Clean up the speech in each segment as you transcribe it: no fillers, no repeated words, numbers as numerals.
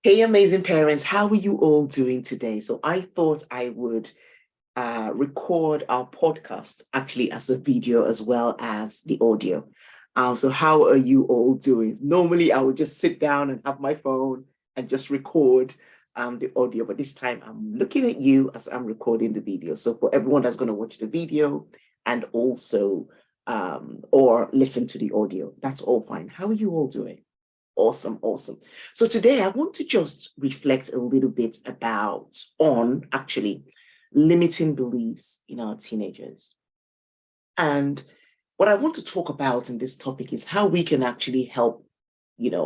Hey, amazing parents, how are you all doing today? So I thought I would record our podcast actually as a video as well as the audio. So how are you all doing? Normally, I would just sit down and have my phone and just record the audio, but this time I'm looking at you as I'm recording the video. So for everyone that's going to watch the video and also or listen to the audio, that's all fine. How are you all doing? Awesome, awesome. So today I want to just reflect a little bit on actually limiting beliefs in our teenagers. And what I want to talk about in this topic is how we can actually help,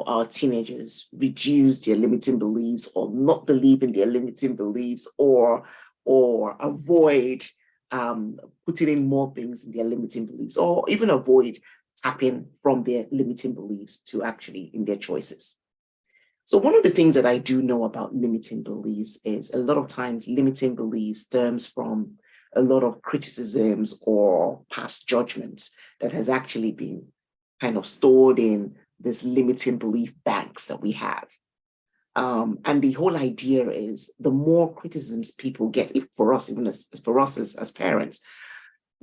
our teenagers reduce their limiting beliefs or not believe in their limiting beliefs or avoid putting in more things in their limiting beliefs or even avoid tapping from their limiting beliefs to actually in their choices. So one of the things that I do know about limiting beliefs is a lot of times limiting beliefs stems from a lot of criticisms or past judgments that has actually been kind of stored in this limiting belief banks that we have. And the whole idea is the more criticisms people get, if for us, even as parents,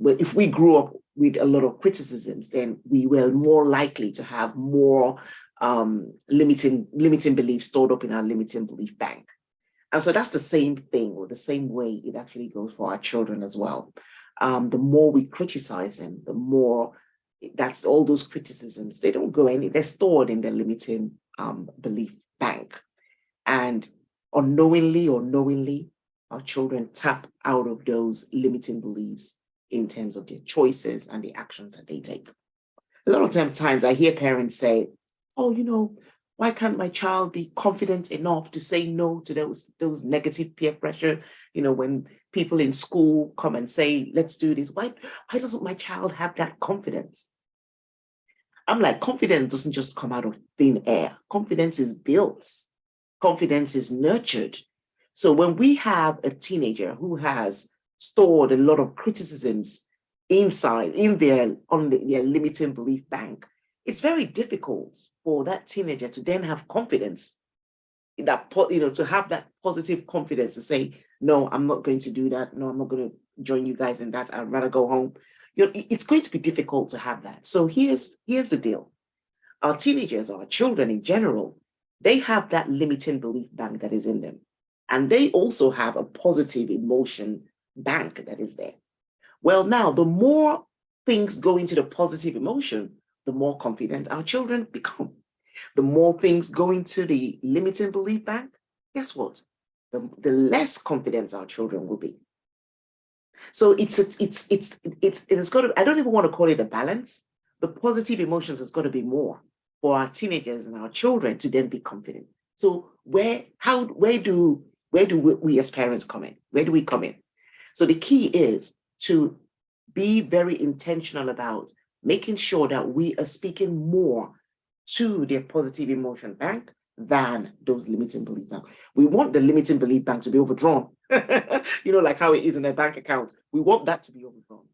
if we grew up with a lot of criticisms, then we were more likely to have more limiting beliefs stored up in our limiting belief bank. And so that's the same thing, or the same way it actually goes for our children as well. The more we criticize them, the more that's all those criticisms, they don't go any, they're stored in the limiting belief bank. And unknowingly or knowingly, our children tap out of those limiting beliefs in terms of their choices and the actions that they take. A lot of times I hear parents say, oh, why can't my child be confident enough to say no to those negative peer pressure? When people in school come and say, let's do this, why doesn't my child have that confidence? I'm like, confidence doesn't just come out of thin air. Confidence is built. Confidence is nurtured. So when we have a teenager who has stored a lot of criticisms inside their limiting belief bank, it's very difficult for that teenager to then have confidence to have that positive confidence to say, no, I'm not going to do that. No, I'm not going to join you guys in that. I'd rather go home. It's going to be difficult to have that. So here's the deal. Our teenagers, our children in general, they have that limiting belief bank that is in them. And they also have a positive emotion bank that is there. Well, now, the more things go into the positive emotion, the more confident our children become. The more things go into the limiting belief bank, guess what? The less confident our children will be. So it's got to, I don't even want to call it a balance. The positive emotions has got to be more for our teenagers and our children to then be confident. So where do we as parents come in? Where do we come in? So the key is to be very intentional about making sure that we are speaking more to their positive emotion bank than those limiting belief bank. We want the limiting belief bank to be overdrawn, like how it is in a bank account. We want that to be overdrawn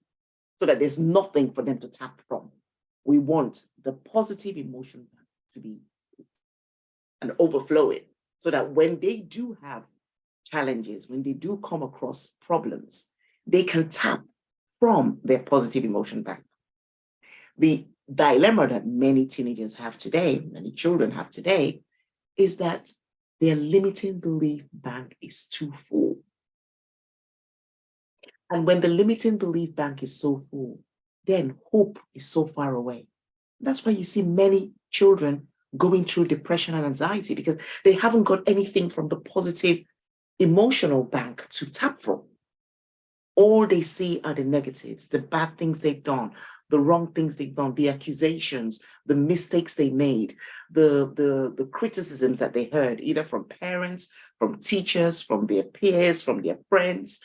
so that there's nothing for them to tap from. We want the positive emotion bank to be and overflow it so that when they do have challenges, when they do come across problems, they can tap from their positive emotion bank. The dilemma that many teenagers have today, many children have today, is that their limiting belief bank is too full. And when the limiting belief bank is so full, then hope is so far away. That's why you see many children going through depression and anxiety because they haven't got anything from the positive emotional bank to tap from. All they see are the negatives, the bad things they've done, the wrong things they've done, the accusations, the mistakes they made, the criticisms that they heard, either from parents, from teachers, from their peers, from their friends.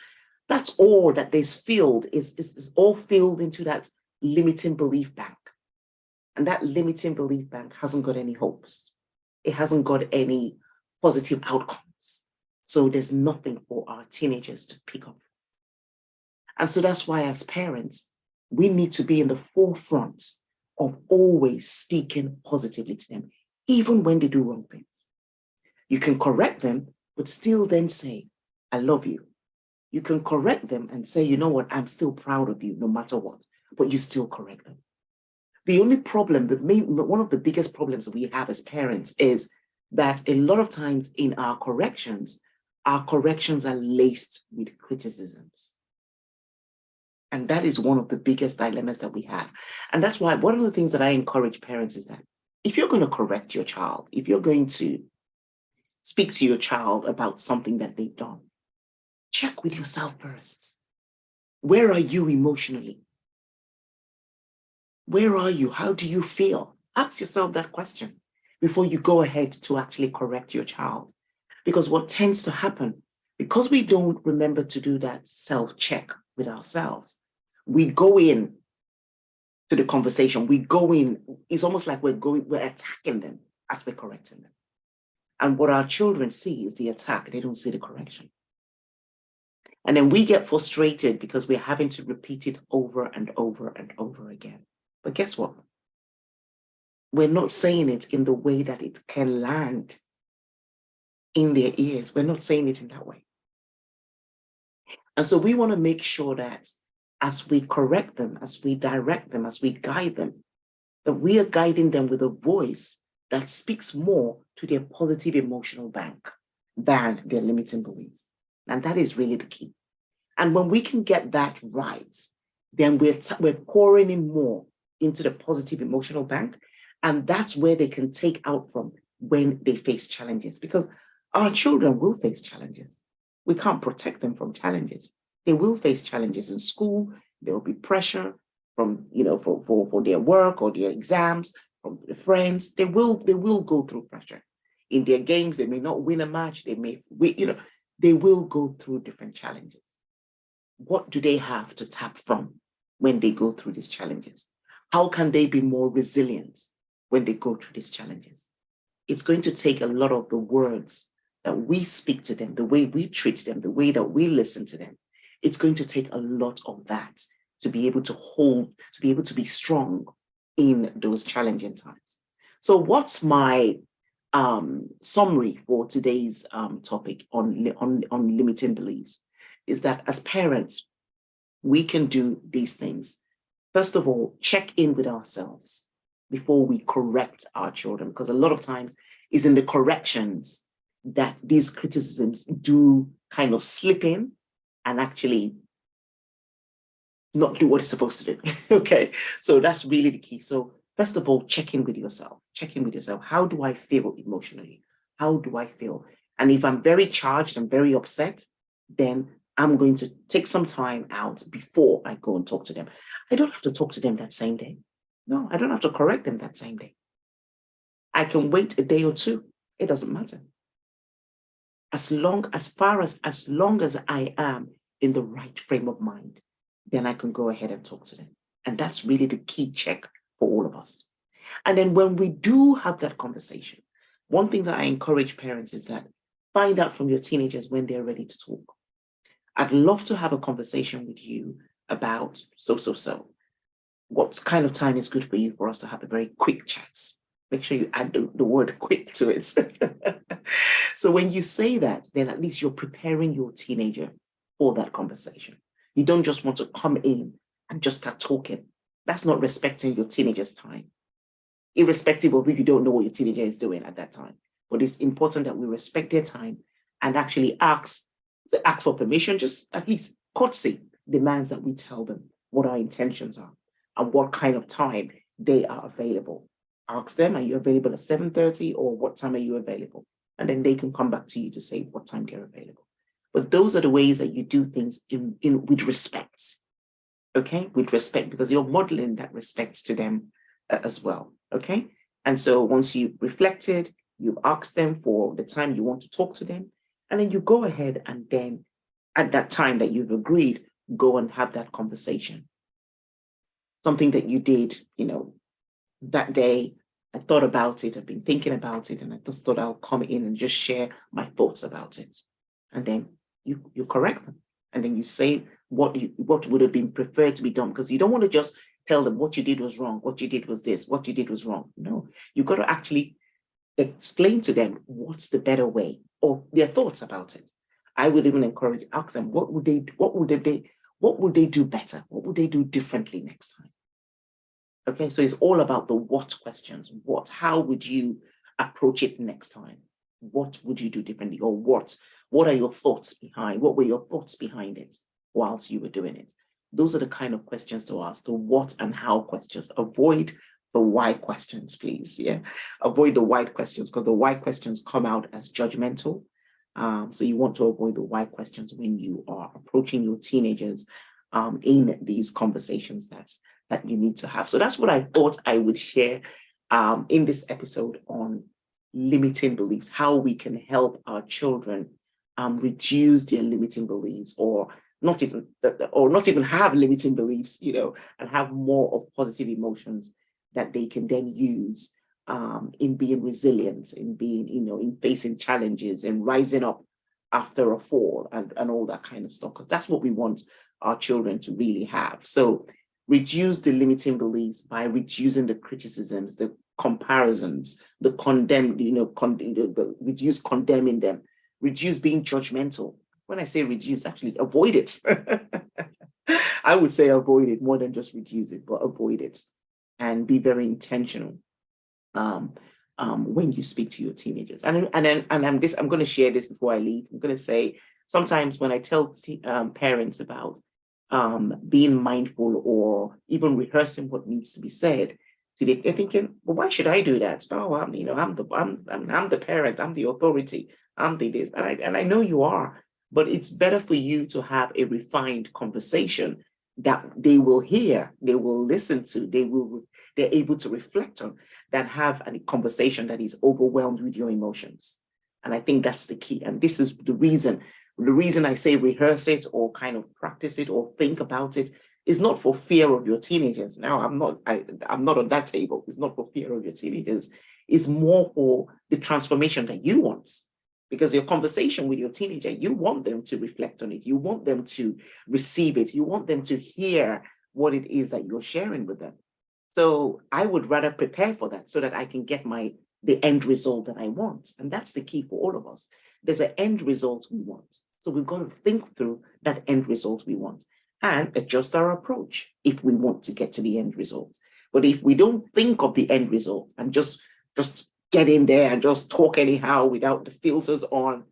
That's all that they've filled, is all filled into that limiting belief bank. And that limiting belief bank hasn't got any hopes. It hasn't got any positive outcomes. So there's nothing for our teenagers to pick up. And so that's why as parents, we need to be in the forefront of always speaking positively to them. even when they do wrong things. You can correct them, but still then say, I love you. You can correct them and say, you know what, I'm still proud of you no matter what, but you still correct them. The only problem, one of the biggest problems that we have as parents is that a lot of times in our corrections are laced with criticisms. And that is one of the biggest dilemmas that we have. And that's why one of the things that I encourage parents is that if you're going to correct your child, if you're going to speak to your child about something that they've done, check with yourself first. Where are you emotionally? Where are you? How do you feel? Ask yourself that question before you go ahead to actually correct your child. Because what tends to happen, because we don't remember to do that self-check with ourselves, we go in to the conversation, we go in, it's almost like we're attacking them as we're correcting them. And what our children see is the attack, they don't see the correction. And then we get frustrated because we're having to repeat it over and over and over again. But guess what? We're not saying it in the way that it can land in their ears. We're not saying it in that way. And so we want to make sure that as we correct them, as we direct them, as we guide them, that we are guiding them with a voice that speaks more to their positive emotional bank than their limiting beliefs. And that is really the key. And when we can get that right, then we're pouring in more into the positive emotional bank. And that's where they can take out from when they face challenges, because our children will face challenges. We can't protect them from challenges. They will face challenges in school. There will be pressure from, for their work or their exams, from their friends. They will go through pressure. In their games, they may not win a match. They may, they will go through different challenges. What do they have to tap from when they go through these challenges? How can they be more resilient when they go through these challenges? It's going to take a lot of the words that we speak to them, the way we treat them, the way that we listen to them. It's going to take a lot of that to be able to hold, to be able to be strong in those challenging times. So what's my summary for today's topic on limiting beliefs is that as parents, we can do these things. First of all, check in with ourselves before we correct our children, because a lot of times it's in the corrections that these criticisms do kind of slip in and actually not do what it's supposed to do. Okay, so that's really the key. So first of all, check in with yourself. Check in with yourself. How do I feel emotionally? How do I feel? And if I'm very charged and very upset, then I'm going to take some time out before I go and talk to them. I don't have to talk to them that same day. No, I don't have to correct them that same day. I can wait a day or two. It doesn't matter. As long as I am in the right frame of mind, then I can go ahead and talk to them. And that's really the key check for all of us. And then when we do have that conversation, one thing that I encourage parents is that find out from your teenagers when they're ready to talk. I'd love to have a conversation with you about so. What kind of time is good for you for us to have a very quick chat? Make sure you add the word quick to it. So when you say that, then at least you're preparing your teenager for that conversation. You don't just want to come in and just start talking. That's not respecting your teenager's time, irrespective of if you don't know what your teenager is doing at that time. But it's important that we respect their time and actually ask for permission, just at least courtesy demands that we tell them what our intentions are and what kind of time they are available. Ask them, are you available at 7:30 or what time are you available? And then they can come back to you to say what time they're available. But those are the ways that you do things with respect, okay? With respect, because you're modeling that respect to them as well, okay? And so once you've reflected, you've asked them for the time you want to talk to them, and then you go ahead and then at that time that you've agreed, go and have that conversation. Something that you did, that day, I thought about it, I've been thinking about it, and I just thought I'll come in and just share my thoughts about it. And then you correct them. And then you say what would have been preferred to be done, because you don't want to just tell them what you did was wrong, what you did was this, what you did was wrong. No, you've got to actually explain to them what's the better way or their thoughts about it. I would even encourage, ask them, what would they do better? What would they do differently next time? Okay, so it's all about the what questions. How would you approach it next time? What would you do differently? Or what are your thoughts behind? What were your thoughts behind it whilst you were doing it? Those are the kind of questions to ask, the what and how questions. Avoid the why questions, please. Yeah, avoid the why questions, because the why questions come out as judgmental. So you want to avoid the why questions when you are approaching your teenagers in these conversations that you need to have. So that's what I thought I would share in this episode on limiting beliefs, how we can help our children reduce their limiting beliefs, or not even have limiting beliefs, and have more of positive emotions that they can then use in being resilient, in being, in facing challenges and rising up after a fall and all that kind of stuff, because that's what we want our children to really have. So reduce the limiting beliefs by reducing the criticisms, the comparisons, the condemn, reduce condemning them, reduce being judgmental. When I say reduce, actually avoid it. I would say avoid it more than just reduce it, but avoid it and be very intentional when you speak to your teenagers. I'm going to share this before I leave. I'm going to say sometimes when I tell parents about being mindful or even rehearsing what needs to be said, they're thinking, well, why should I do that? Oh, I'm the parent, I'm the authority, I'm the this, and I know you are, but it's better for you to have a refined conversation that they will hear, they will listen to, they're able to reflect on, than have a conversation that is overwhelmed with your emotions. And I think that's the key. And this is the reason I say rehearse it or kind of practice it or think about it is not for fear of your teenagers. Now, I'm not on that table. It's not for fear of your teenagers. It's more for the transformation that you want. Because your conversation with your teenager, you want them to reflect on it. You want them to receive it. You want them to hear what it is that you're sharing with them. So I would rather prepare for that so that I can get the end result that I want. And that's the key for all of us. There's an end result we want. So we've got to think through that end result we want and adjust our approach if we want to get to the end result. But if we don't think of the end result and just get in there and just talk anyhow without the filters on,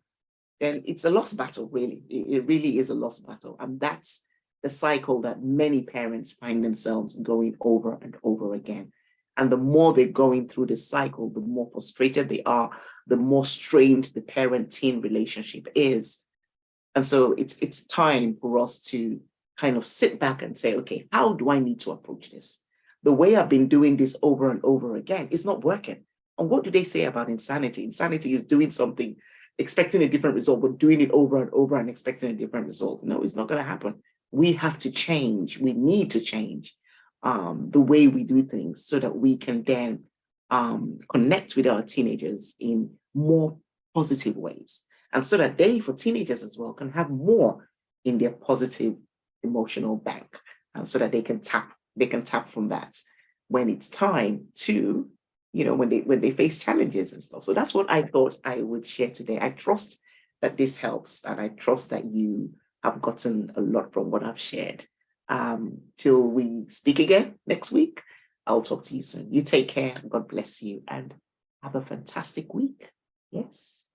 then it's a lost battle, really. It really is a lost battle. And that's the cycle that many parents find themselves going over and over again. And the more they're going through this cycle, the more frustrated they are, the more strained the parent-teen relationship is. And so it's time for us to kind of sit back and say, okay, how do I need to approach this? The way I've been doing this over and over again is not working. And what do they say about insanity? Insanity is doing something, expecting a different result, but doing it over and over and expecting a different result. No, it's not going to happen. We have to change. We need to change the way we do things so that we can then connect with our teenagers in more positive ways. And so that they, for teenagers as well, can have more in their positive emotional bank. And so that they can tap from that when it's time to, when they face challenges and stuff. So that's what I thought I would share today. I trust that this helps, and I trust that you have gotten a lot from what I've shared. Till we speak again next week, I'll talk to you soon. You take care. God bless you and have a fantastic week. Yes.